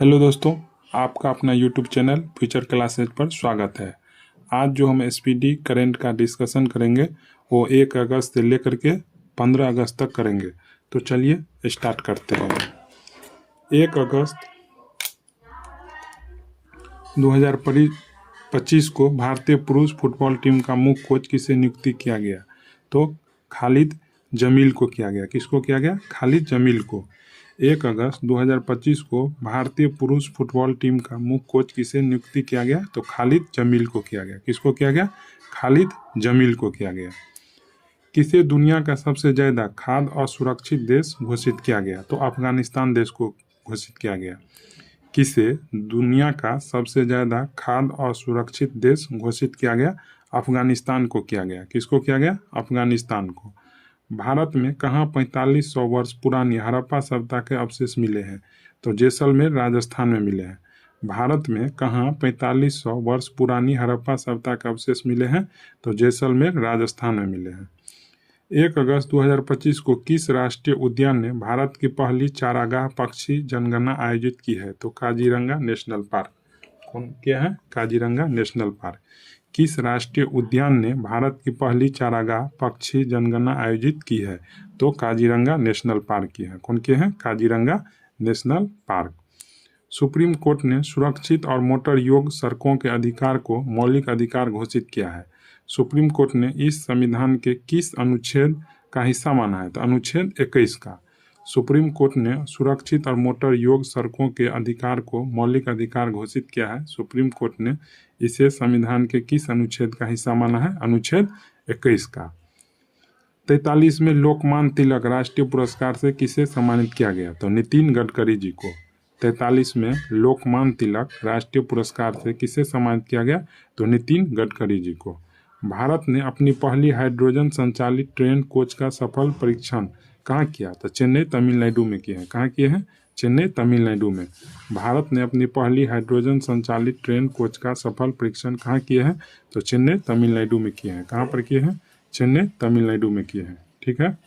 Hello दोस्तों, आपका अपना यूट्यूब चैनल फ्यूचर क्लासेज पर स्वागत है। आज जो हम एसपीडी करंट का डिस्कशन करेंगे वो 1 अगस्त से लेकर के 15 अगस्त तक करेंगे। तो चलिए स्टार्ट करते हैं। 1 अगस्त 2025 को भारतीय पुरुष फुटबॉल टीम का मुख्य कोच किसे नियुक्ति किया गया? तो खालिद जमील को किया गया। किसको किया गया? खालिद जमील को। 1 अगस्त 2025 को भारतीय पुरुष फुटबॉल टीम का मुख्य कोच किसे नियुक्ति किया गया? तो खालिद जमील को किया गया। किसको किया गया? खालिद जमील को किया गया। किसे दुनिया का सबसे ज़्यादा खाद्य असुरक्षित देश घोषित किया गया? तो अफगानिस्तान देश को घोषित किया गया। किसे दुनिया का सबसे ज़्यादा खाद्य असुरक्षित देश घोषित किया गया? अफगानिस्तान को किया गया। किसको किया गया? अफगानिस्तान को। भारत में कहाँ 4500 वर्ष पुरानी हड़प्पा सभ्यता के अवशेष मिले हैं? तो जैसलमेर राजस्थान में मिले हैं। भारत में कहाँ 4500 वर्ष पुरानी हड़प्पा सभ्यता के अवशेष मिले हैं? तो जैसलमेर राजस्थान में मिले हैं। 1 अगस्त 2025 को किस राष्ट्रीय उद्यान ने भारत की पहली चारागाह पक्षी जनगणना आयोजित की है? तो काजीरंगा नेशनल पार्क। कौन क्या है? Kaziranga national park. किस राष्ट्रीय उद्यान ने भारत की पहली चारागाह पक्षी जनगणना आयोजित की है? तो काजीरंगा नेशनल पार्क की है। कौन के हैं? Kaziranga national park. Supreme court ने सुरक्षित और मोटर योग्य सड़कों के अधिकार को मौलिक अधिकार घोषित किया है। सुप्रीम कोर्ट ने इस संविधान के किस अनुच्छेद का हिस्सा माना है? तो अनुच्छेद 21 का। सुप्रीम कोर्ट ने सुरक्षित और मोटर योग्य सड़कों के अधिकार को मौलिक अधिकार घोषित किया है। सुप्रीम कोर्ट ने इसे संविधान के किस अनुच्छेद का हिस्सा माना है? अनुच्छेद 21 का। 43 में लोकमान्य तिलक राष्ट्रीय पुरस्कार से किसे सम्मानित किया गया? तो नितिन गडकरी जी को। 43 में लोकमान्य तिलक राष्ट्रीय पुरस्कार से किसे सम्मानित किया गया? तो नितिन गडकरी जी को। भारत ने अपनी पहली हाइड्रोजन संचालित ट्रेन कोच का सफल परीक्षण कहाँ किया? तो चेन्नई तमिलनाडु में किए हैं। कहाँ किए हैं? चेन्नई तमिलनाडु में। भारत ने अपनी पहली हाइड्रोजन संचालित ट्रेन कोच का सफल परीक्षण कहाँ किए हैं? तो चेन्नई तमिलनाडु में किए हैं। कहाँ पर किए हैं? चेन्नई तमिलनाडु में किए हैं। ठीक है।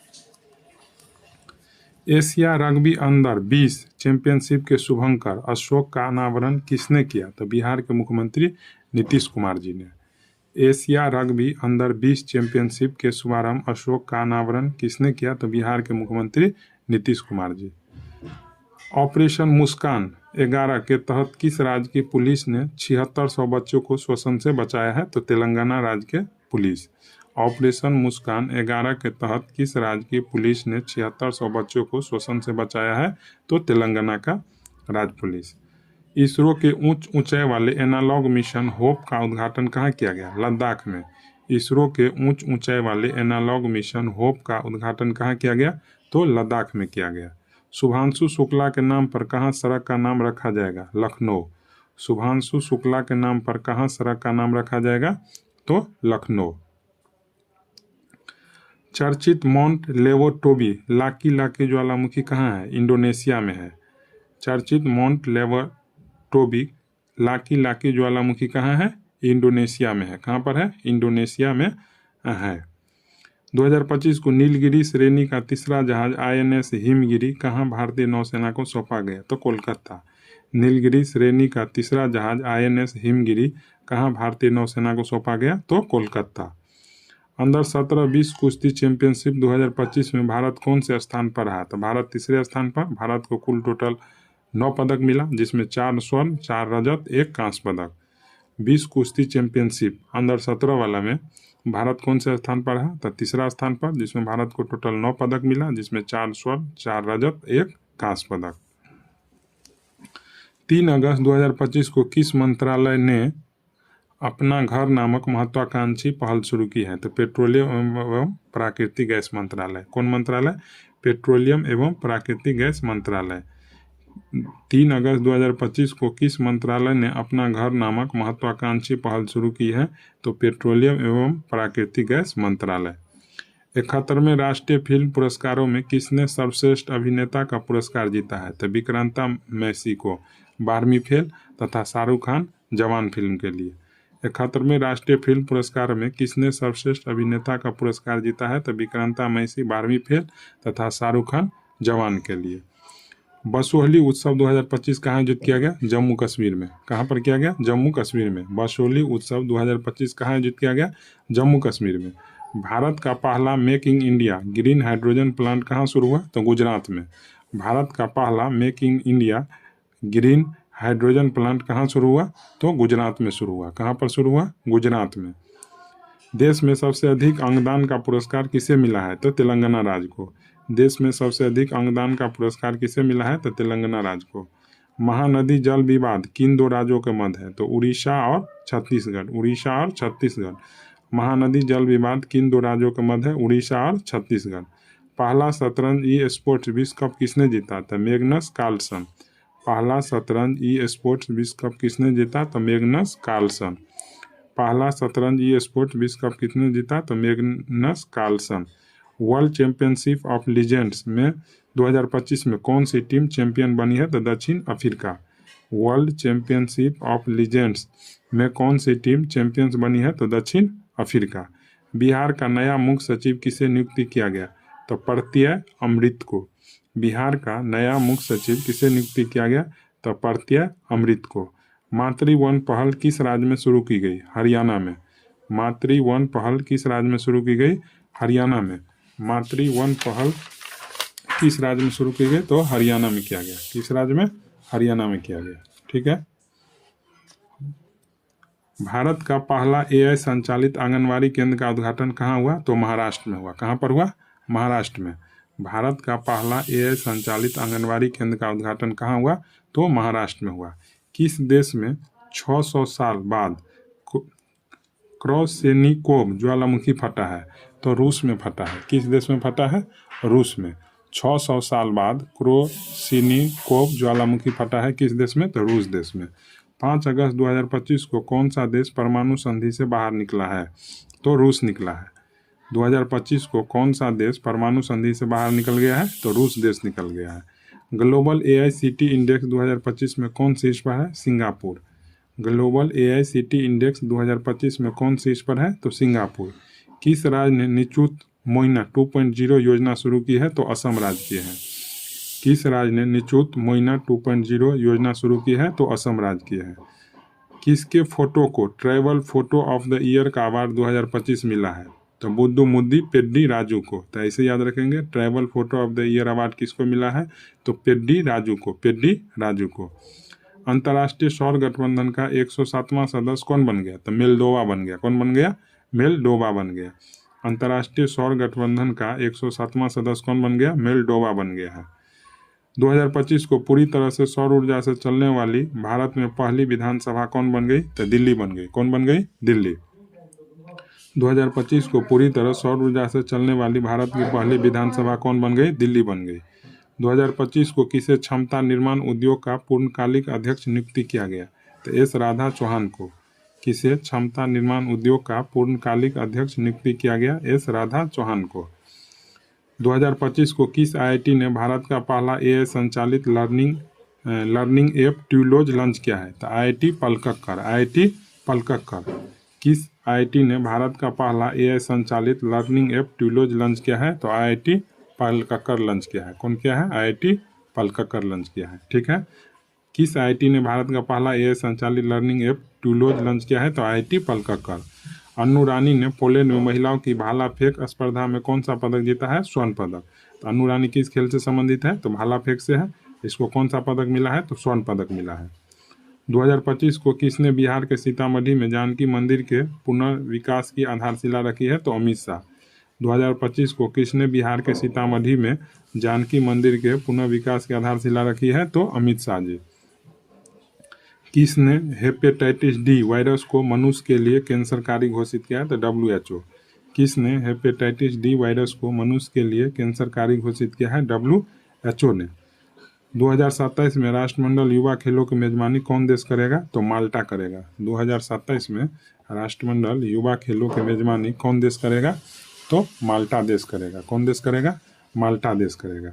एशिया रग्बी अंडर 20 चैंपियनशिप के शुभंकर अशोक का अनावरण किसने किया? तो बिहार के मुख्यमंत्री नीतीश कुमार जी ने। एशिया रग्बी अंडर 20 चैंपियनशिप के शुभारंभ अशोक का अनावरण किसने किया? तो बिहार के मुख्यमंत्री नीतीश कुमार जी। ऑपरेशन मुस्कान 11 के तहत किस राज्य की पुलिस ने 7600 बच्चों को शोषण से बचाया है? तो तेलंगाना राज्य के पुलिस। ऑपरेशन मुस्कान 11 के तहत किस राज्य की पुलिस ने 7600 बच्चों को शोषण से बचाया है? तो तेलंगाना का राज्य पुलिस। इसरो के उच्च ऊंचाई वाले एनालॉग मिशन होप का उद्घाटन कहाँ किया गया? लद्दाख में। इसरो के उच्च ऊंचाई वाले एनालॉग मिशन होप का उद्घाटन कहाँ किया गया? तो लद्दाख में किया गया। शुभांशु शुक्ला के नाम पर कहाँ सड़क का नाम रखा जाएगा? लखनऊ। शुभांशु शुक्ला के नाम पर कहाँ सड़क का नाम रखा जाएगा? तो लखनऊ। चर्चित माउंट लेवोटोबी लाकी लाकी ज्वालामुखी कहाँ है? इंडोनेशिया में है। चर्चित माउंट लेवोटोबी लाकी लाकी ज्वालामुखी कहाँ है? इंडोनेशिया में है। कहाँ पर है? इंडोनेशिया में है। 2025 को नीलगिरी श्रेणी का तीसरा जहाज INS हिमगिरी कहाँ भारतीय नौसेना को सौंपा गया? तो कोलकाता। नीलगिरी श्रेणी का तीसरा जहाज INS हिमगिरी कहाँ भारतीय नौसेना को सौंपा गया? तो कोलकाता। अंडर 17 विश्व कुश्ती चैंपियनशिप 2025 में भारत कौन से स्थान पर रहा? तो भारत तीसरे स्थान पर। भारत को कुल टोटल 9 पदक मिला, जिसमें 4 स्वर्ण, 4 रजत, 1 कांस्य पदक। विश्व कुश्ती चैंपियनशिप अंडर 17 वाला में भारत कौन से स्थान पर रहा? तो तीसरा स्थान पर, जिसमें भारत को टोटल 9 पदक मिला, जिसमें 4 स्वर्ण, 4 रजत, 1 कांस्य पदक। 3 अगस्त 2025 को किस मंत्रालय ने अपना घर नामक महत्वाकांक्षी पहल शुरू की है? तो पेट्रोलियम एवं प्राकृतिक गैस मंत्रालय। कौन मंत्रालय? पेट्रोलियम एवं प्राकृतिक गैस मंत्रालय। 3 अगस्त 2025 को किस मंत्रालय ने अपना घर नामक महत्वाकांक्षी पहल शुरू की है? तो पेट्रोलियम एवं प्राकृतिक गैस मंत्रालय। 71वें राष्ट्रीय फिल्म पुरस्कारों में किसने सर्वश्रेष्ठ अभिनेता का पुरस्कार जीता है? तो विक्रांता मैसी को 12वीं फेल तथा शाहरुख खान जवान फिल्म के लिए। 71वें राष्ट्रीय फिल्म पुरस्कार में किसने सर्वश्रेष्ठ अभिनेता का पुरस्कार जीता है? तो विक्रांता मैसी 12वीं फेल तथा शाहरुख खान जवान के लिए। बसोहली उत्सव 2025 कहाँ आयोजित किया गया? जम्मू कश्मीर में। कहाँ पर किया गया? जम्मू कश्मीर में। बसोहली उत्सव 2025 कहाँ आयोजित किया गया? जम्मू कश्मीर में। भारत का पहला make in India green hydrogen plant कहाँ शुरू हुआ? तो गुजरात में। भारत का पहला make in India green hydrogen plant कहाँ शुरू हुआ? तो गुजरात में शुरू हुआ। कहाँ पर शुरू हुआ? गुजरात में। देश में सबसे अधिक अंगदान का पुरस्कार किसे मिला है? तो तेलंगाना राज्य को। देश में सबसे अधिक अंगदान का पुरस्कार किसे मिला है? तो तेलंगाना राज्य को। महानदी जल विवाद किन दो राज्यों के मध्य है? तो उड़ीसा और छत्तीसगढ़। उड़ीसा और छत्तीसगढ़। महानदी जल विवाद किन दो राज्यों के मध्य है? उड़ीसा और छत्तीसगढ़। पहला शतरंज ई स्पोर्ट्स विश्व कप किसने जीता? तो मैग्नस कार्लसन। पहला शतरंज ई स्पोर्ट्स विश्व कप किसने जीता? तो मैग्नस कार्लसन। पहला शतरंज ई स्पोर्ट्स विश्व कप किसने जीता? तो Magnus Carlsen. World championship of legends में 2025 में कौन सी टीम चैंपियन बनी है? तो दक्षिण Africa. World championship of legends में कौन सी टीम चैंपियंस बनी है? तो दक्षिण अफ्रीका। बिहार का नया मुख्य सचिव किसे नियुक्ति किया गया? तो प्रत्यय अमृत को। बिहार का नया मुख्य सचिव किसे नियुक्ति किया गया? तो प्रत्यय अमृत को। मातृ वन पहल किस राज्य में शुरू की गई? हरियाणा में। मातृ वन पहल किस राज्य में शुरू की गई? हरियाणा में। मातृ वन पहल किस राज्य में शुरू की गई? तो हरियाणा में किया गया। किस राज्य में? हरियाणा में किया गया। ठीक है। भारत का पहला एआई संचालित आंगनवाड़ी केंद्र का उद्घाटन कहाँ हुआ? तो महाराष्ट्र में हुआ। कहाँ पर हुआ? महाराष्ट्र में। भारत का पहला एआई संचालित आंगनवाड़ी केंद्र का उद्घाटन कहाँ हुआ? तो महाराष्ट्र में हुआ। किस देश में 600 साल बाद क्रॉसेनिकोव ज्वालामुखी फटा है? तो रूस में फटा है। किस देश में फटा है? रूस में। 600 साल बाद क्रॉसेनिकोव ज्वालामुखी फटा है। किस देश में? तो रूस देश में। 5 अगस्त 2025 को कौन सा देश परमाणु संधि से बाहर निकला है? तो रूस निकला है। 2025 को कौन सा देश परमाणु संधि से बाहर निकल गया है? तो रूस देश निकल गया है। ग्लोबल एआईसीटी इंडेक्स 2025 में कौन शीर्ष पर है? सिंगापुर। ग्लोबल एआईसीटी इंडेक्स 2025 में कौन शीर्ष पर है? तो सिंगापुर। किस राज्य ने निचुत मोइना 2.0 योजना शुरू की है? तो असम राज्य की है। किस राज्य ने निचुत मोइना 2.0 योजना शुरू की है? तो असम राज्य की है। किसके फोटो को travel photo of the year का अवार्ड 2025 मिला है? तो बुद्धू मुद्दी पेड्डी राजू को। तो ऐसे याद रखेंगे, travel photo of the year award किसको मिला है? तो पेड्डी राजू को। पेड्डी राजू को। अंतर्राष्ट्रीय सौर गठबंधन का 107वां सदस्य कौन बन गया? तो मोल्दोवा बन गया। कौन बन गया? मोल्दोवा बन गया। अंतर्राष्ट्रीय सौर गठबंधन का 107वां सदस्य कौन बन गया? मोल्दोवा बन गया है। 2025 को पूरी तरह से सौर ऊर्जा से चलने वाली भारत में पहली विधानसभा कौन बन गई? तो दिल्ली बन गई। कौन बन गई? दिल्ली। 2025 को पूरी तरह सौर ऊर्जा से चलने वाली भारत की पहली विधानसभा कौन बन गई? दिल्ली बन गई। 2025 को किसे क्षमता निर्माण उद्योग का पूर्णकालिक अध्यक्ष नियुक्ति किया गया? तो एस राधा चौहान को। किसे क्षमता निर्माण उद्योग का पूर्णकालिक अध्यक्ष नियुक्ति किया गया? एस राधा चौहान को। 2025 को किस आईआईटी ने भारत का पहला एआई संचालित लर्निंग ऐप ट्यूलोज लॉन्च किया है? तो आईआईटी पलक्कड़। आईआईटी पलक्कड़। किस आईआईटी ने भारत का पहला एआई संचालित लर्निंग ऐप ट्यूलोज लॉन्च किया है? तो आईआईटी पलक्कड़ लॉन्च किया है। कौन किया है? आईआईटी पलक्कड़ लॉन्च किया है। ठीक है। किस आईआईटी ने भारत का पहला एआई संचालित लर्निंग ऐप ट्यूलोज लॉन्च किया है? तो आईआईटी पलक्कड़। अन्नू रानी ने पोलैंड में महिलाओं की भाला फेंक स्पर्धा में कौन सा पदक जीता है? स्वर्ण पदक। तो अन्नू रानी किस खेल से संबंधित है? तो भाला फेंक से है। इसको कौन सा पदक मिला है? तो स्वर्ण पदक मिला है। 2025 को किसने बिहार के सीतामढ़ी में जानकी मंदिर के पुनर्विकास की आधारशिला रखी है? तो अमित शाह। 2025 को किसने बिहार के सीतामढ़ी में जानकी मंदिर के पुनर्विकास की आधारशिला रखी है? तो अमित शाह जी। किसने हेपेटाइटिस डी वायरस को मनुष्य के लिए कैंसरकारी घोषित किया है? तो WHO। किसने हेपेटाइटिस डी वायरस को मनुष्य के लिए कैंसरकारी घोषित किया है? WHO ने। 2027 में राष्ट्रमंडल युवा खेलों की मेजबानी कौन देश करेगा? तो माल्टा करेगा। 2027 में राष्ट्रमंडल युवा खेलों की मेजबानी कौन देश करेगा? तो माल्टा देश करेगा। कौन देश करेगा? माल्टा देश करेगा।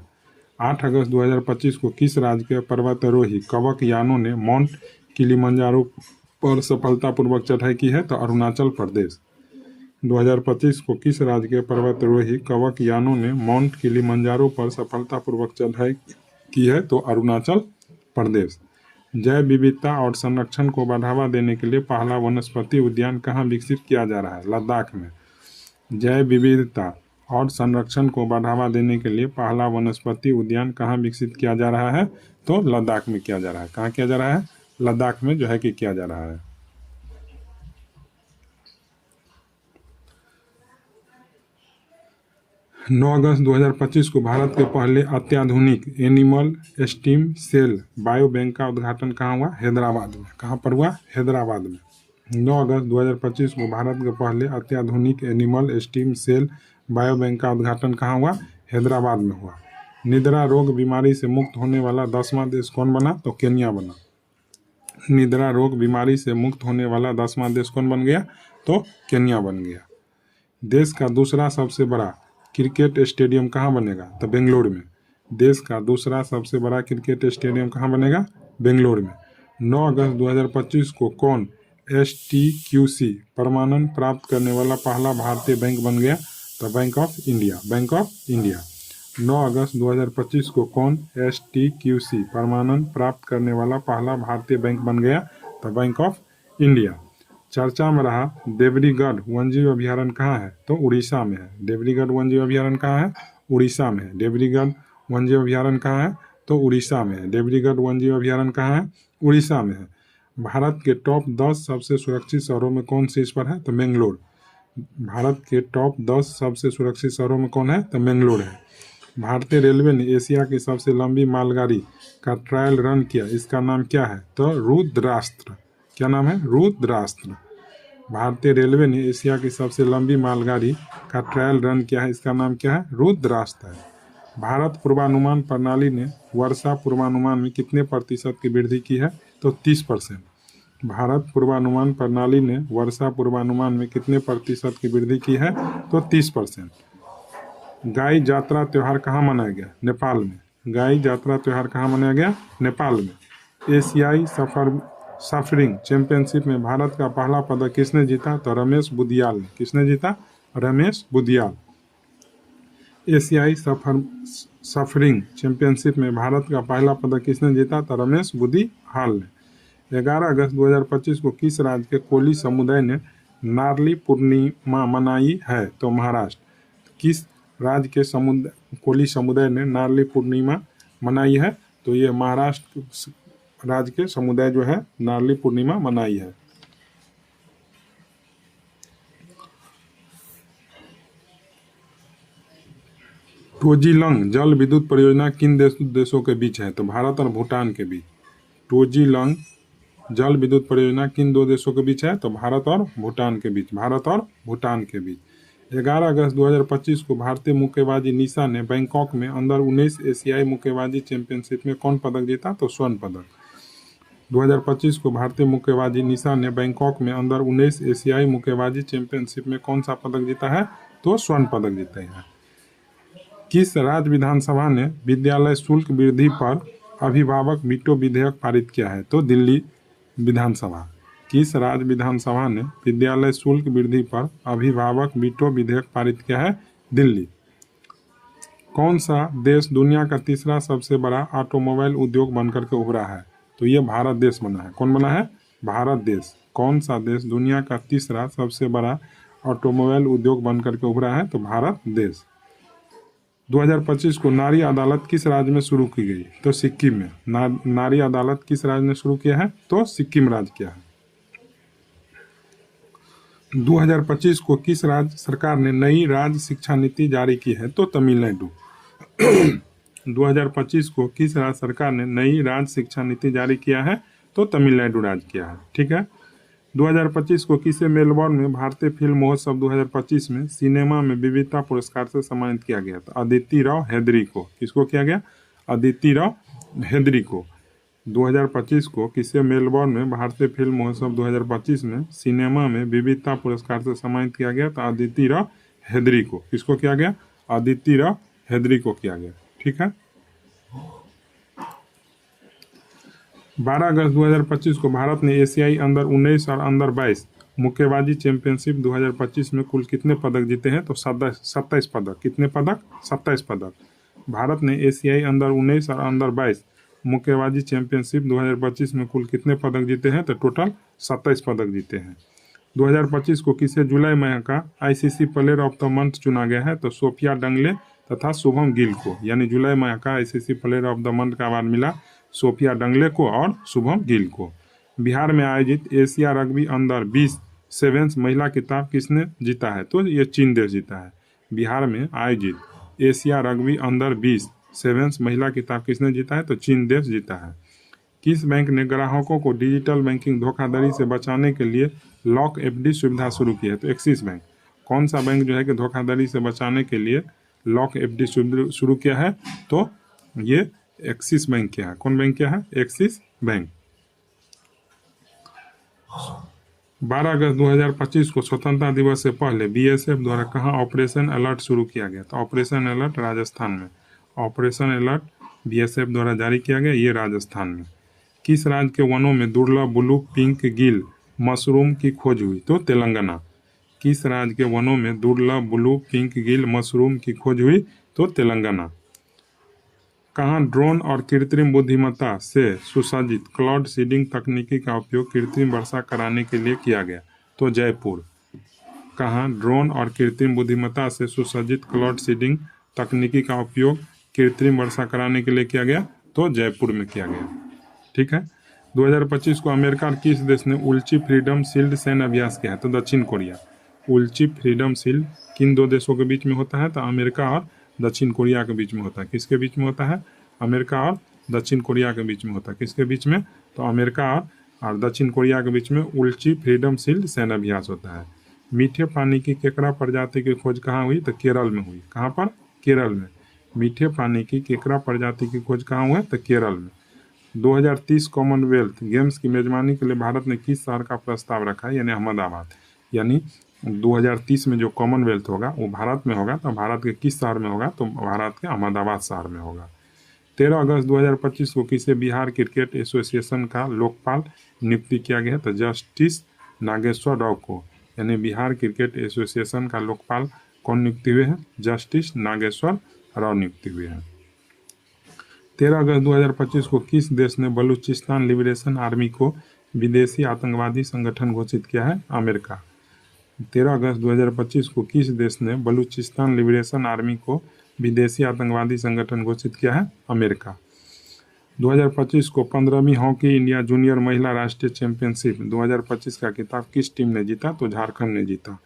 8 अगस्त 2025 को किस राज्य के पर्वतारोही कवक यानों ने माउंट किलिमंजारो पर सफलतापूर्वक चढ़ाई की है? तो अरुणाचल प्रदेश। 2025 को किस राज्य के पर्वतारोही कवक यानों ने माउंट किलिमंजारो पर सफलतापूर्वक चढ़ाई की है? तो अरुणाचल प्रदेश। जैव विविधता और संरक्षण को बढ़ावा देने के लिए पहला वनस्पति उद्यान कहाँ विकसित किया जा रहा है? लद्दाख में। जैव विविधता और संरक्षण को बढ़ावा देने के लिए पहला वनस्पति उद्यान कहाँ विकसित किया जा रहा है? तो लद्दाख में किया जा रहा है। कहाँ किया जा रहा है? लद्दाख में जो है कि किया जा रहा है। 9 अगस्त 2025 को भारत के पहले अत्याधुनिक animal stem cell bio bank का उद्घाटन कहाँ हुआ? हैदराबाद में। कहाँ पर हुआ? हैदराबाद में। 9 अगस्त 2025 को भारत के पहले अत्याधुनिक animal stem cell bio bank का उद्घाटन कहाँ हुआ? हैदराबाद में हुआ। निद्रा रोग बीमारी से मुक्त होने वाला 10वां देश कौन बना? तो केन्या बना। निद्रा रोग बीमारी से मुक्त होने वाला 10वां देश कौन बन गया? तो केन्या बन गया। देश का दूसरा सबसे बड़ा क्रिकेट स्टेडियम कहाँ बनेगा? तो बेंगलोर में। देश का दूसरा सबसे बड़ा क्रिकेट स्टेडियम कहाँ बनेगा? बेंगलोर में। 9 अगस्त 2025 को कौन STQC प्रमाणन प्राप्त करने वाला पहला भारतीय बैंक बन गया? तो bank of India. Bank of India. 9 अगस्त 2025 को कौन STQC प्रमाणन प्राप्त करने वाला पहला भारतीय बैंक बन गया? तो बैंक ऑफ इंडिया। चर्चा में रहा देवरीगढ़ वन्यजीव अभयारण्य कहाँ है? तो उड़ीसा में है। देवरीगढ़ वन्यजीव अभयारण्य कहाँ है? उड़ीसा में है। देवरीगढ़ वन्यजीव अभयारण्य कहाँ है? तो उड़ीसा में है। देवरीगढ़ वन्यजीव अभयारण्य कहाँ है? उड़ीसा में है। भारत के टॉप 10 सबसे सुरक्षित शहरों में कौन शीर्ष पर है? तो बेंगलोर। भारत के टॉप 10 सबसे सुरक्षित शहरों में कौन है? तो बेंगलोर है। भारतीय रेलवे ने एशिया की सबसे लंबी मालगाड़ी का ट्रायल रन किया, इसका नाम क्या है? तो रुद्रास्त्र। क्या नाम है? रुद्रास्त्र। भारतीय रेलवे ने एशिया की सबसे लंबी मालगाड़ी का ट्रायल रन किया है, इसका नाम क्या है? रुद्रास्त्र है। भारत पूर्वानुमान प्रणाली ने वर्षा पूर्वानुमान में कितने प्रतिशत की वृद्धि की है? तो 30%। भारत पूर्वानुमान प्रणाली ने वर्षा पूर्वानुमान में कितने प्रतिशत की वृद्धि की है? तो 30%। गाय जात्रा त्यौहार कहाँ मनाया गया? नेपाल में। गाय जात्रा त्यौहार कहाँ मनाया गया? नेपाल में। एशियाई सफरिंग चैंपियनशिप में भारत का पहला पदक किसने जीता? तो रमेश बुदियाल ने। किसने जीता? रमेश बुदियाल। एशियाई सफरिंग चैंपियनशिप में भारत का पहला पदक किसने जीता? तो रमेश बुदियाल ने। 11 अगस्त 2025 को किस राज्य के कोली समुदाय ने नारली पूर्णिमा मनाई है? तो महाराष्ट्र। किस राज्य के कोली समुदाय ने नारली पूर्णिमा मनाई है? तो ये महाराष्ट्र राज्य के समुदाय जो है नारली पूर्णिमा मनाई है। टोजीलंग जल विद्युत परियोजना किन देशों के बीच है? तो भारत और भूटान के बीच। टोजीलंग जल विद्युत परियोजना किन दो देशों के बीच है? तो भारत और भूटान के बीच। भारत और भूटान के बीच। 11 अगस्त 2025 को भारतीय मुक्केबाजी निशा ने बैंकॉक में अंडर 19 एशियाई मुक्केबाजी चैंपियनशिप में कौन पदक जीता? तो स्वर्ण पदक। 2025 को भारतीय मुक्केबाजी निशा ने बैंकॉक में अंडर 19 एशियाई मुक्केबाजी चैंपियनशिप में कौन सा पदक जीता है? तो स्वर्ण पदक जीता है। किस राज्य विधानसभा ने विद्यालय शुल्क वृद्धि पर अभिभावक वीटो विधेयक पारित किया है? तो दिल्ली विधानसभा। किस राज्य विधानसभा ने विद्यालय शुल्क वृद्धि पर अभिभावक वीटो विधेयक पारित किया है? दिल्ली। कौन सा देश दुनिया का तीसरा सबसे बड़ा ऑटोमोबाइल उद्योग बनकर के उभरा है? तो ये भारत देश बना है। कौन बना है? भारत देश। कौन सा देश दुनिया का तीसरा सबसे बड़ा ऑटोमोबाइल उद्योग बनकर के उभरा है? तो भारत देश। 2025 को नारी अदालत किस राज्य में शुरू की गई? तो सिक्किम में। नारी अदालत किस राज्य ने शुरू किया है? तो सिक्किम राज्य किया है। 2025 को किस राज्य सरकार ने नई राज्य शिक्षा नीति जारी की है? तो तमिलनाडु। 2025 को किस राज्य सरकार ने नई राज्य शिक्षा नीति जारी किया है? तो तमिलनाडु राज्य किया है। ठीक है। 2025 को किसे मेलबर्न में भारतीय फिल्म महोत्सव 2025 में सिनेमा में विविधता पुरस्कार से सम्मानित किया गया? तो अदिति राव हैदरी को। किसको किया गया? अदिति राव हैदरी को। 2025 को किसे मेलबर्न में भारतीय फिल्म महोत्सव 2025 में सिनेमा में विविधता पुरस्कार से सम्मानित किया गया? तो अदिति राव हैदरी को। किसको किया गया? अदिति राव हैदरी को किया गया। ठीक है। 12 अगस्त 2025 को भारत ने एशियाई अंडर 19 और अंडर 22 मुक्केबाजी चैंपियनशिप 2025 में कुल कितने पदक जीते हैं? तो 27 पदक। कितने पदक? 27 पदक। भारत ने एशियाई अंडर 19 और अंडर 22 मुक्केबाजी चैंपियनशिप 2025 में कुल कितने पदक जीते हैं? तो टोटल 27 पदक जीते हैं। 2025 को किसे जुलाई माह का ICC player of the month चुना गया है? तो सोफिया डंगले तथा शुभम गिल को, यानी जुलाई माह का ICC player of the month का अवार्ड मिला सोफिया डंगले को और शुभम गिल को। बिहार में आयोजित एशिया रग्बी अंडर 20 सेवेंस महिला खिताब किसने जीता है? तो ये चीन देश जीता है। बिहार में आयोजित एशिया रग्बी अंडर 20 सेवेंस महिला खिताब किसने जीता है? तो चीन देश जीता है। किस बैंक ने ग्राहकों को डिजिटल बैंकिंग धोखाधड़ी से बचाने के लिए लॉक एफडी सुविधा शुरू की है? तो एक्सिस बैंक। कौन सा बैंक जो है कि धोखाधड़ी से बचाने के लिए लॉक एफडी शुरू किया है? तो ये एक्सिस बैंक क्या है? कौन बैंक क्या है? Axis bank. 12 अगस्त 2025 को स्वतंत्रता दिवस से पहले बीएसएफ द्वारा कहाँ ऑपरेशन अलर्ट शुरू किया गया? तो ऑपरेशन अलर्ट राजस्थान में। ऑपरेशन अलर्ट बीएसएफ द्वारा जारी किया गया, ये राजस्थान में। किस राज्य के वनों में दुर्लभ ब्लू पिंक गिल मशरूम की खोज हुई? तो तेलंगाना। किस राज्य के वनों में दुर्लभ ब्लू पिंक गिल मशरूम की खोज हुई? तो तेलंगाना। कहाँ ड्रोन और कृत्रिम बुद्धिमत्ता से सुसज्जित क्लाउड सीडिंग तकनीकी का उपयोग कृत्रिम वर्षा कराने के लिए किया गया? तो जयपुर। कहाँ ड्रोन और कृत्रिम बुद्धिमत्ता से सुसज्जित क्लाउड सीडिंग तकनीकी का उपयोग कृत्रिम वर्षा कराने के लिए किया गया? तो जयपुर में किया गया। ठीक है। 2025 को अमेरिका और किस देश ने उल्ची फ्रीडम शील्ड सैन्य अभ्यास किया है? तो दक्षिण कोरिया। उल्ची फ्रीडम शील्ड किन दो देशों के बीच में होता है? तो अमेरिका और दक्षिण कोरिया के बीच में होता है। किसके बीच में होता है? अमेरिका और दक्षिण कोरिया के बीच में होता है। किसके बीच में? तो अमेरिका और दक्षिण कोरिया के बीच में उल्ची फ्रीडम शील्ड सैन्य अभ्यास होता है। मीठे पानी की केकड़ा प्रजाति की खोज कहाँ हुई? तो केरल में हुई। कहाँ पर? केरल में। मीठे पानी की केकड़ा प्रजाति की खोज कहाँ हुआ है? तो केरल में। 2030 कॉमनवेल्थ गेम्स की मेजबानी के लिए भारत ने किस शहर का प्रस्ताव रखा है? यानी अहमदाबाद। यानी 2030 में जो कॉमनवेल्थ होगा वो भारत में होगा, तो भारत के किस शहर में होगा? तो भारत के अहमदाबाद शहर में होगा। 13 अगस्त 2025 को किसे बिहार क्रिकेट एसोसिएशन का लोकपाल नियुक्ति किया गया है? तो जस्टिस नागेश्वर राव को, यानी बिहार क्रिकेट एसोसिएशन का लोकपाल कौन नियुक्ति हुए हैं? जस्टिस नागेश्वर राव नियुक्ति हुए हैं। 13 अगस्त 2025 को किस देश ने बलूचिस्तान लिबरेशन आर्मी को विदेशी आतंकवादी संगठन घोषित किया है? अमेरिका। 13 अगस्त 2025 को किस देश ने बलूचिस्तान लिबरेशन आर्मी को विदेशी आतंकवादी संगठन घोषित किया है? अमेरिका। 2025 को 15वीं हॉकी इंडिया जूनियर महिला राष्ट्रीय चैंपियनशिप 2025 का खिताब किस टीम ने जीता? तो झारखंड ने जीता।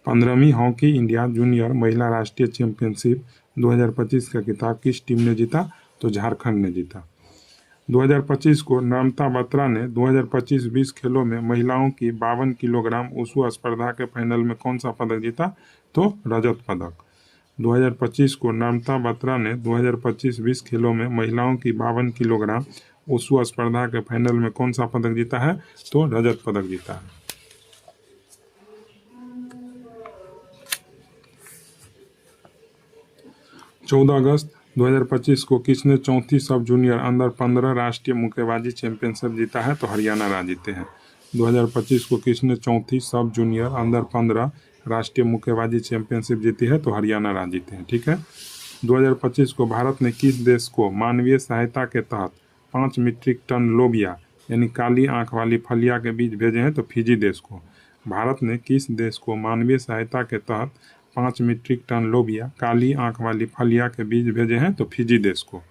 15वीं हॉकी इंडिया जूनियर महिला राष्ट्रीय चैंपियनशिप 2025 का खिताब किस टीम ने जीता? तो झारखंड ने जीता। 2025 को नम्रता बत्रा ने 2025-20 खेलों में महिलाओं की 52 किलोग्राम वुशु स्पर्धा के फाइनल में कौन सा पदक जीता? तो रजत पदक। 2025 को नम्रता बत्रा ने 2025-20 खेलों में महिलाओं की 52 किलोग्राम वुशु स्पर्धा के फाइनल में कौन सा पदक जीता है? तो रजत पदक जीता है। 14 अगस्त 2025 को किसने चौथी सब जूनियर अंडर 15 राष्ट्रीय मुक्केबाजी चैंपियनशिप जीता है? तो हरियाणा राज्य जीते हैं। 2025 को किसने चौथी सब जूनियर अंडर 15 राष्ट्रीय मुक्केबाजी चैंपियनशिप जीती है? तो हरियाणा राज्य जीते हैं। ठीक है। 2025 को भारत ने किस देश को मानवीय सहायता के तहत 5 मीट्रिक टन लोबिया यानी काली आंख वाली फलिया के बीज भेजे हैं? तो फिजी देश को। भारत ने किस देश को मानवीय सहायता के तहत 5 मीट्रिक टन लोबिया काली आंख वाली फलिया के बीज भेजे हैं? तो फिजी देश को।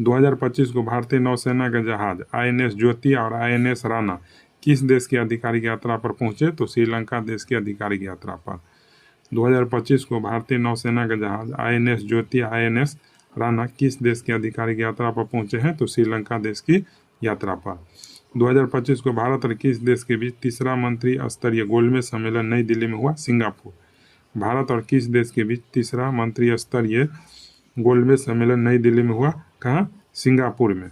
2025 को भारतीय नौसेना के जहाज आईएनएस ज्योति और आईएनएस राणा किस देश की आधिकारिक यात्रा पर पहुंचे? तो श्रीलंका देश की आधिकारिक यात्रा पर। 2025 को भारतीय नौसेना के जहाज आईएनएस ज्योति आईएनएस राणा किस देश की आधिकारिक यात्रा पर पहुंचे हैं? तो श्रीलंका देश की यात्रा पर। 2025 को भारत और किस देश के बीच तीसरा मंत्री स्तरीय गोलमेज सम्मेलन नई दिल्ली में हुआ? सिंगापुर। भारत और किस देश के बीच तीसरा मंत्री स्तरीय गोलमेज सम्मेलन नई दिल्ली में हुआ? कहाँ? सिंगापुर में।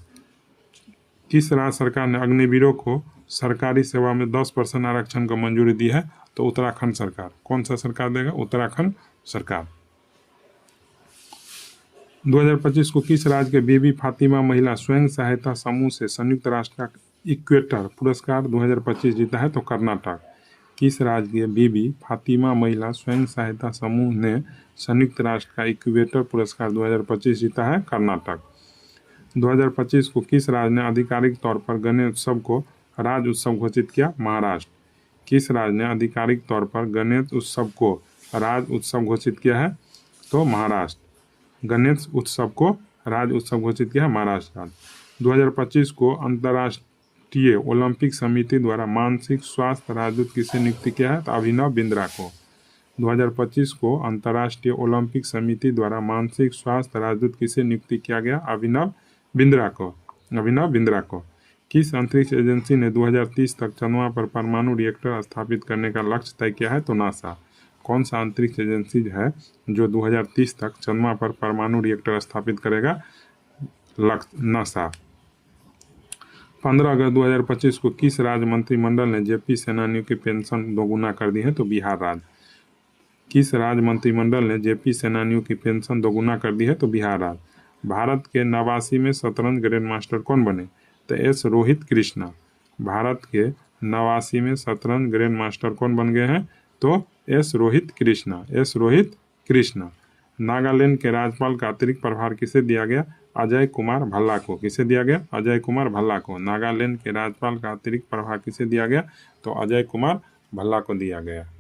किस राज्य सरकार ने अग्निवीरों को सरकारी सेवा में 10% आरक्षण को मंजूरी दी है? तो उत्तराखंड सरकार। कौन सा सरकार देगा? उत्तराखंड सरकार। 2025 को किस राज्य के बीबी फातिमा महिला स्वयं सहायता समूह से संयुक्त राष्ट्र का इक्वेटर पुरस्कार 2025 जीता है? तो कर्नाटक। किस राज्य के बीबी फातिमा महिला स्वयं सहायता समूह ने संयुक्त राष्ट्र का इक्वेटर पुरस्कार 2025 जीता है? कर्नाटक। 2025 को किस राज्य ने आधिकारिक तौर पर गणेश उत्सव को राज्य उत्सव घोषित किया? महाराष्ट्र। किस राज्य ने आधिकारिक तौर पर गणेश उत्सव को राज्य उत्सव घोषित किया है? तो महाराष्ट्र। गणेश उत्सव को राज्य उत्सव घोषित किया है महाराष्ट्र राज्य। 2025 को अंतर्राष्ट्रीय ओलंपिक समिति द्वारा मानसिक स्वास्थ्य राजदूत किसे नियुक्त किया है? तो अभिनव बिंद्रा को। 2025 को अंतर्राष्ट्रीय ओलंपिक समिति द्वारा मानसिक स्वास्थ्य राजदूत किसे नियुक्त किया गया? अभिनव बिंद्रा को। अभिनव बिंद्रा को। किस अंतरिक्ष एजेंसी ने 2030 तक चंद्रमा पर परमाणु रिएक्टर स्थापित करने का लक्ष्य तय किया है? तो नासा। कौन सा अंतरिक्ष एजेंसी है जो 2030 तक चंद्रमा पर परमाणु रिएक्टर स्थापित करेगा? नासा। 15 अगस्त 2025 को किस राज्य मंत्रिमंडल ने जेपी सेनानियों की पेंशन दोगुना कर दी है? तो बिहार राज्य। किस राज्य मंत्रिमंडल ने जेपी सेनानियों की पेंशन दोगुना कर दी है? तो बिहार राज्य। भारत के 89 में शतरंज ग्रैंड मास्टर कौन बने? तो एस रोहित कृष्णा। भारत के 89 में शतरंज ग्रैंड मास्टर कौन बन गए हैं? तो एस रोहित कृष्णा। एस रोहित कृष्णा। नागालैंड के राज्यपाल का अतिरिक्त प्रभार किसे दिया गया? अजय कुमार भल्ला को। किसे दिया गया? अजय कुमार भल्ला को। नागालैंड के राज्यपाल का अतिरिक्त प्रभार किसे दिया गया? तो अजय कुमार भल्ला को दिया गया।